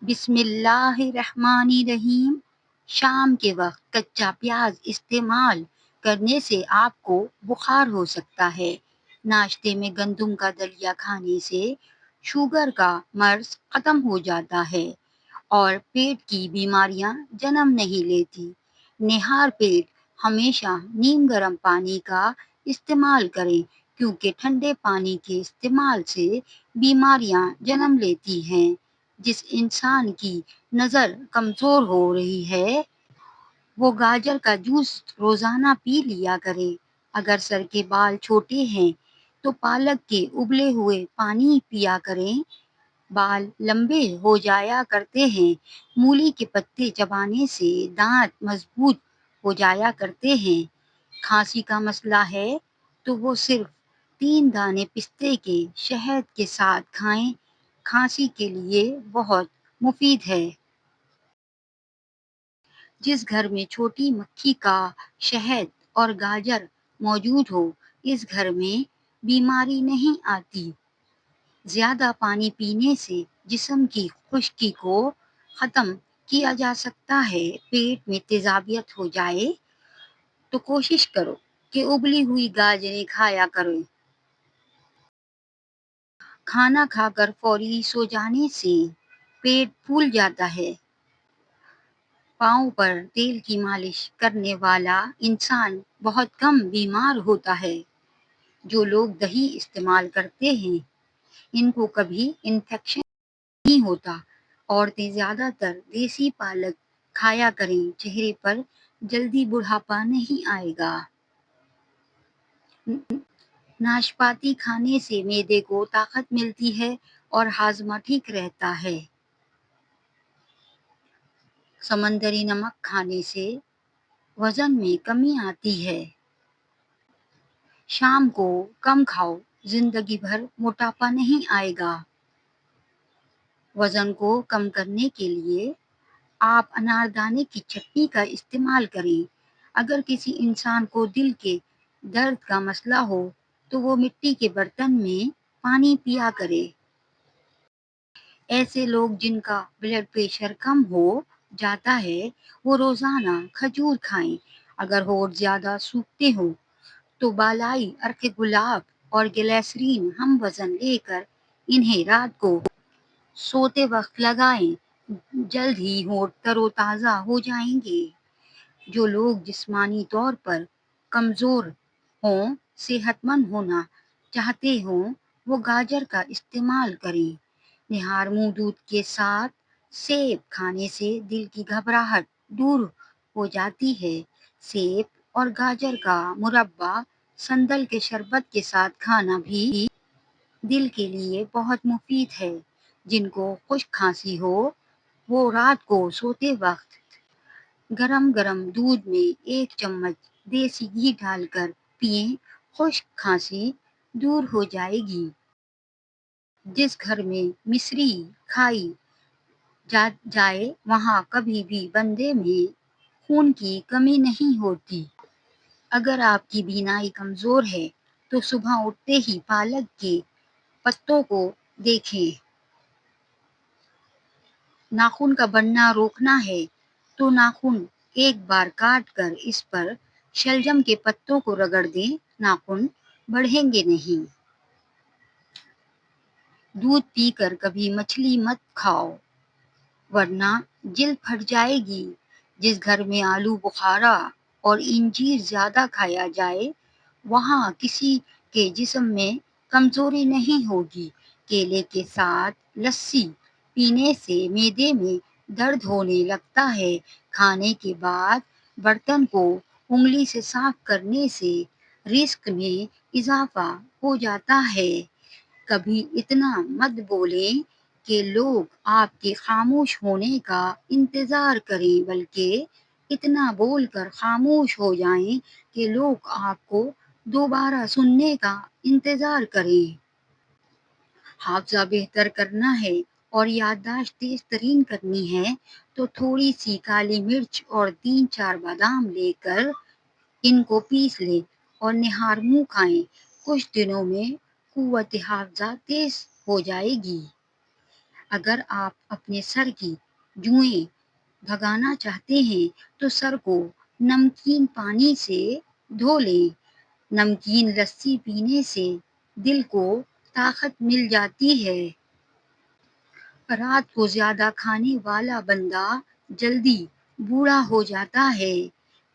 بسم اللہ الرحمن الرحیم۔ شام کے وقت کچا پیاز استعمال کرنے سے آپ کو بخار ہو سکتا ہے۔ ناشتے میں گندم کا دلیا کھانے سے شوگر کا مرض ختم ہو جاتا ہے اور پیٹ کی بیماریاں جنم نہیں لیتی۔ نہار پیٹ ہمیشہ نیم گرم پانی کا استعمال کریں کیونکہ ٹھنڈے پانی کے استعمال سے بیماریاں جنم لیتی ہیں۔ جس انسان کی نظر کمزور ہو رہی ہے وہ گاجر کا جوس روزانہ پی لیا کرے۔ اگر سر کے بال چھوٹے ہیں تو پالک کے ابلے ہوئے پانی پیا کریں۔ بال لمبے ہو جایا کرتے ہیں۔ مولی کے پتے چبانے سے دانت مضبوط ہو جایا کرتے ہیں۔ کھانسی کا مسئلہ ہے تو وہ صرف 3 دانے پستے کے شہد کے ساتھ کھائیں۔ کھانسی کے لیے بہت مفید ہے۔ جس گھر میں چھوٹی مکھی کا شہد اور گاجر موجود ہو اس گھر میں بیماری نہیں آتی۔ زیادہ پانی پینے سے جسم کی خشکی کو ختم کیا جا سکتا ہے۔ پیٹ میں تیزابیت ہو جائے تو کوشش کرو کہ ابلی ہوئی گاجریں کھایا کرو۔ کھانا کھا کر فوری سو جانے سے پیٹ پھول جاتا ہے۔ پاؤں پر تیل کی مالش کرنے والا انسان بہت کم بیمار ہوتا ہے۔ جو لوگ دہی استعمال کرتے ہیں ان کو کبھی انفیکشن نہیں ہوتا۔ عورتیں زیادہ تر دیسی پالک کھایا کریں، چہرے پر جلدی بڑھاپا نہیں آئے گا۔ ناشپاتی کھانے سے معدے کو طاقت ملتی ہے اور ہاضمہ ٹھیک رہتا ہے۔ سمندری نمک کھانے سے وزن میں کمی آتی ہے۔ شام کو کم کھاؤ، زندگی بھر موٹاپا نہیں آئے گا۔ وزن کو کم کرنے کے لیے آپ اناردانے کی چٹنی کا استعمال کریں۔ اگر کسی انسان کو دل کے درد کا مسئلہ ہو تو وہ مٹی کے برتن میں پانی پیا کرے۔ ایسے لوگ جن کا بلڈ پریشر کم ہو جاتا ہے وہ روزانہ کھجور کھائیں۔ اگر ہونٹ زیادہ سوکھتے ہوں تو بالائی عرق گلاب اور گلیسرین ہم وزن لے کر انہیں رات کو سوتے وقت لگائیں۔ جلد ہی ہونٹ تر و تازہ ہو جائیں گے۔ جو لوگ جسمانی طور پر کمزور ہوں، صحت مند ہونا چاہتے ہوں وہ گاجر کا استعمال کریں۔ نہار منہ دودھ کے ساتھ سیب کھانے سے دل کی گھبراہٹ دور ہو جاتی ہے۔ سیب اور گاجر کا مربع سندل کے شربت کے ساتھ کھانا بھی دل کے لیے بہت مفید ہے۔ جن کو خشک کھانسی ہو وہ رات کو سوتے وقت گرم گرم دودھ میں 1 چمچ دیسی گھی ڈال کر پئیں۔ خشک کھانسی دور ہو جائے گی۔ جس گھر میں مصری کھائی جائے وہاں کبھی بھی بندے میں خون کی کمی نہیں ہوتی۔ اگر آپ کی بینائی کمزور ہے تو صبح اٹھتے ہی پالک کے پتوں کو دیکھیں۔ ناخن کا بڑھنا روکنا ہے تو ناخن ایک بار کاٹ کر اس پر شلجم کے پتوں کو رگڑ دیں، ناخن بڑھیں گے نہیں۔ دودھ پی کر کبھی مچھلی مت کھاؤ ورنہ جلد پھٹ جائے گی۔ جس گھر میں آلو بخارا اور انجیر زیادہ کھایا جائے وہاں کسی کے جسم میں کمزوری نہیں ہوگی۔ کیلے کے ساتھ لسی پینے سے معدے میں درد ہونے لگتا ہے۔ کھانے کے بعد برتن کو انگلی سے صاف کرنے سے رزق میں اضافہ ہو جاتا ہے۔ کبھی اتنا مت بولیں کہ لوگ آپ کے خاموش ہونے کا انتظار کریں بلکہ اتنا بول کر خاموش ہو جائیں کہ لوگ آپ کو دوبارہ سننے کا انتظار کریں۔ حافظہ بہتر کرنا ہے اور یادداشت تیز ترین کرنی ہے تو تھوڑی سی کالی مرچ اور 3 4 بادام لے کر ان کو پیس لیں اور نہار منہ کھائیں۔ کچھ دنوں میں قوت حافظہ تیز ہو جائے گی۔ اگر آپ اپنے سر کی جوئیں بھگانا چاہتے ہیں تو سر کو نمکین پانی سے دھو لیں۔ نمکین لسی پینے سے دل کو طاقت مل جاتی ہے۔ رات کو زیادہ کھانے والا بندہ جلدی بوڑھا ہو جاتا ہے۔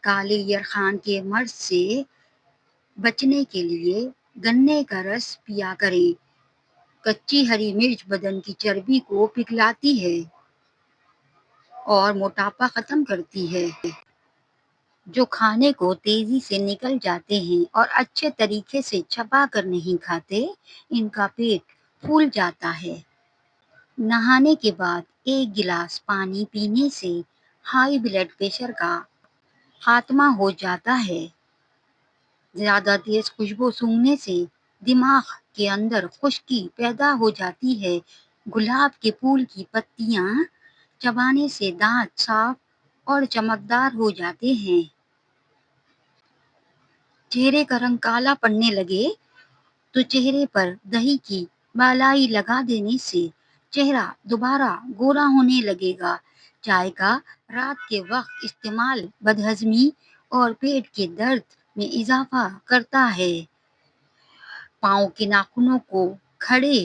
کالے یرخان کے مرض سے بچنے کے لیے گنے کا رس پیا کریں۔ کچی ہری مرچ بدن کی چربی کو پگھلاتی ہے اور موٹاپا ختم کرتی ہے۔ جو کھانے کو تیزی سے نکل جاتے ہیں اور اچھے طریقے سے چبا کر نہیں کھاتے، ان کا پیٹ پھول جاتا ہے۔ نہانے کے بعد 1 گلاس پانی پینے سے ہائی بلڈ پریشر کا خاتمہ ہو جاتا ہے۔ زیادہ تیز خوشبو سونگھنے سے دماغ کے اندر خشکی پیدا ہو جاتی ہے۔ گلاب کے پھول کی پتیاں چبانے سے دانت صاف اور چمکدار ہو جاتے ہیں۔ چہرے کا رنگ کالا پڑنے لگے تو چہرے پر دہی کی بالائی لگا دینے سے چہرہ دوبارہ گورا ہونے لگے گا۔ چائے کا رات کے وقت استعمال بدہضمی اور پیٹ کے درد میں اضافہ کرتا ہے۔ پاؤں کے ناخنوں کو کھڑے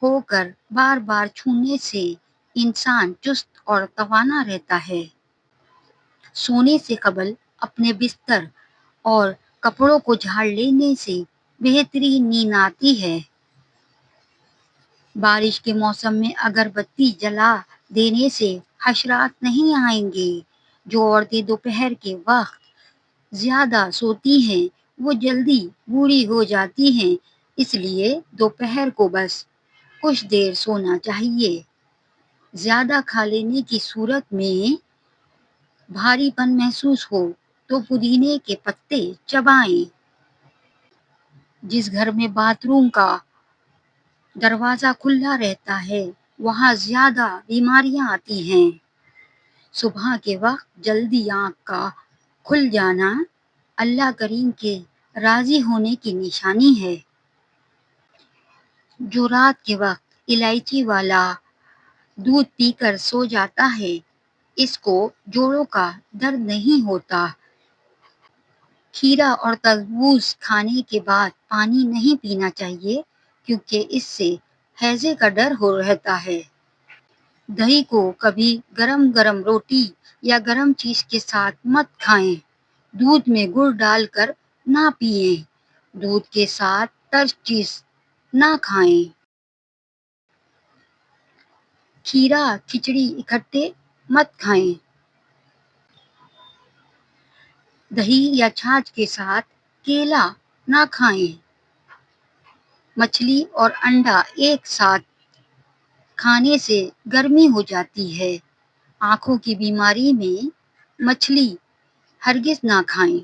ہو کر بار بار چھونے سے انسان چست اور توانا رہتا ہے۔ سونے سے قبل اپنے بستر اور کپڑوں کو جھاڑ لینے سے بہترین نیند آتی ہے۔ بارش کے موسم میں اگر بتی جلا دینے سے حشرات نہیں آئیں گے۔ جو عورتیں دوپہر کے وقت زیادہ سوتی ہیں وہ جلدی بوڑھی ہو جاتی ہیں، اس لیے دوپہر کو بس کچھ دیر سونا چاہیے۔ زیادہ کھا لینے کی صورت میں بھاری پن محسوس ہو تو پودینے کے پتے چبائیں۔ جس گھر میں باتھ روم کا دروازہ کھلا رہتا ہے وہاں زیادہ بیماریاں آتی ہیں۔ صبح کے وقت جلدی آنکھ کا کھل جانا اللہ کریم کے راضی ہونے کی نشانی ہے۔ جو رات کے وقت الائچی والا دودھ پی کر سو جاتا ہے اس کو جوڑوں کا درد نہیں ہوتا۔ کھیرا اور تربوز کھانے کے بعد پانی نہیں پینا چاہیے کیونکہ اس سے ہیضے کا ڈر رہتا ہے۔ دہی کو کبھی گرم گرم روٹی یا گرم چیز کے ساتھ مت کھائیں۔ دودھ میں گڑ ڈال کر نہ پئیں۔ دودھ کے ساتھ ترش چیز نہ کھائیں۔ کھیرا کھچڑی اکٹھے مت کھائیں۔ دہی یا چھاچھ کے ساتھ کیلا نہ کھائیں۔ مچھلی اور انڈا ایک ساتھ کھانے سے گرمی ہو جاتی ہے۔ آنکھوں کی بیماری میں مچھلی ہرگز نہ کھائیں۔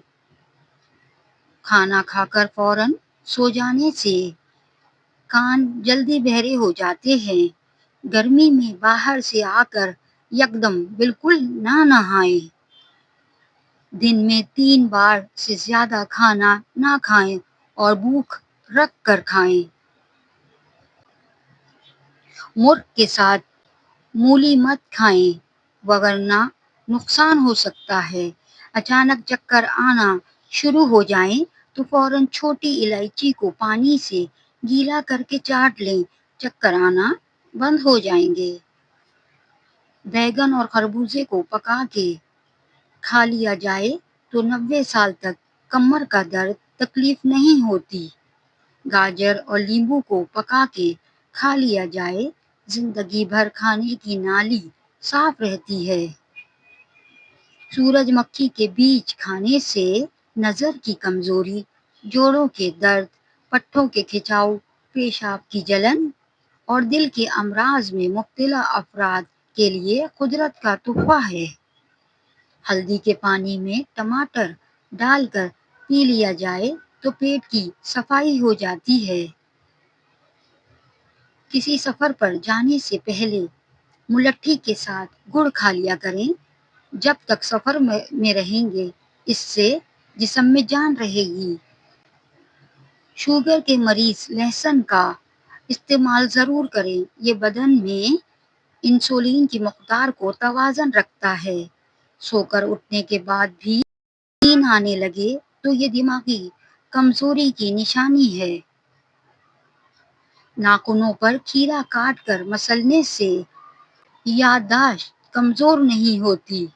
کھانا کھا کر فوراً سو جانے سے کان جلدی بہرے ہو جاتے ہیں۔ گرمی میں باہر سے آ کر یکدم بالکل نہ نہائیں۔ دن میں 3 بار سے زیادہ کھانا نہ کھائیں اور بھوک رکھ کر کھائیں۔ مرغ کے ساتھ مولی مت کھائیں ورنہ نقصان ہو سکتا ہے۔ اچانک چکر آنا شروع ہو جائیں تو فوراً چھوٹی الائچی کو پانی سے گیلا کر کے چاٹ لیں، چکر آنا بند ہو جائیں گے۔ بیگن اور خربوزے کو پکا کے کھا لیا جائے تو 90 سال تک کمر کا درد تکلیف نہیں ہوتی۔ گاجر اور لیمبو کو پکا کے کھا لیا جائے زندگی بھر کھانے کی نالی صاف رہتی ہے۔ سورج مکھی کے بیج کھانے سے نظر کی کمزوری، جوڑوں کے درد، پٹھوں کے کھچاؤ، پیشاب کی جلن اور دل کے امراض میں مبتلا افراد کے لیے قدرت کا تحفہ ہے۔ ہلدی کے پانی میں ٹماٹر ڈال کر پی لیا جائے تو پیٹ کی صفائی ہو جاتی ہے۔ کسی سفر پر جانے سے پہلے ملٹھی کے ساتھ گڑ کھا لیا کریں۔ جب تک سفر میں رہیں گے اس سے جسم میں جان رہے گی۔ شوگر کے مریض لہسن کا استعمال ضرور کریں، یہ بدن میں انسولین کی مقدار کو توازن رکھتا ہے۔ سو کر اٹھنے کے بعد بھی نیند آنے لگے تو یہ دماغی کمزوری کی نشانی ہے۔ ناخنوں پر کھیرا کاٹ کر مسلنے سے یادداشت کمزور نہیں ہوتی،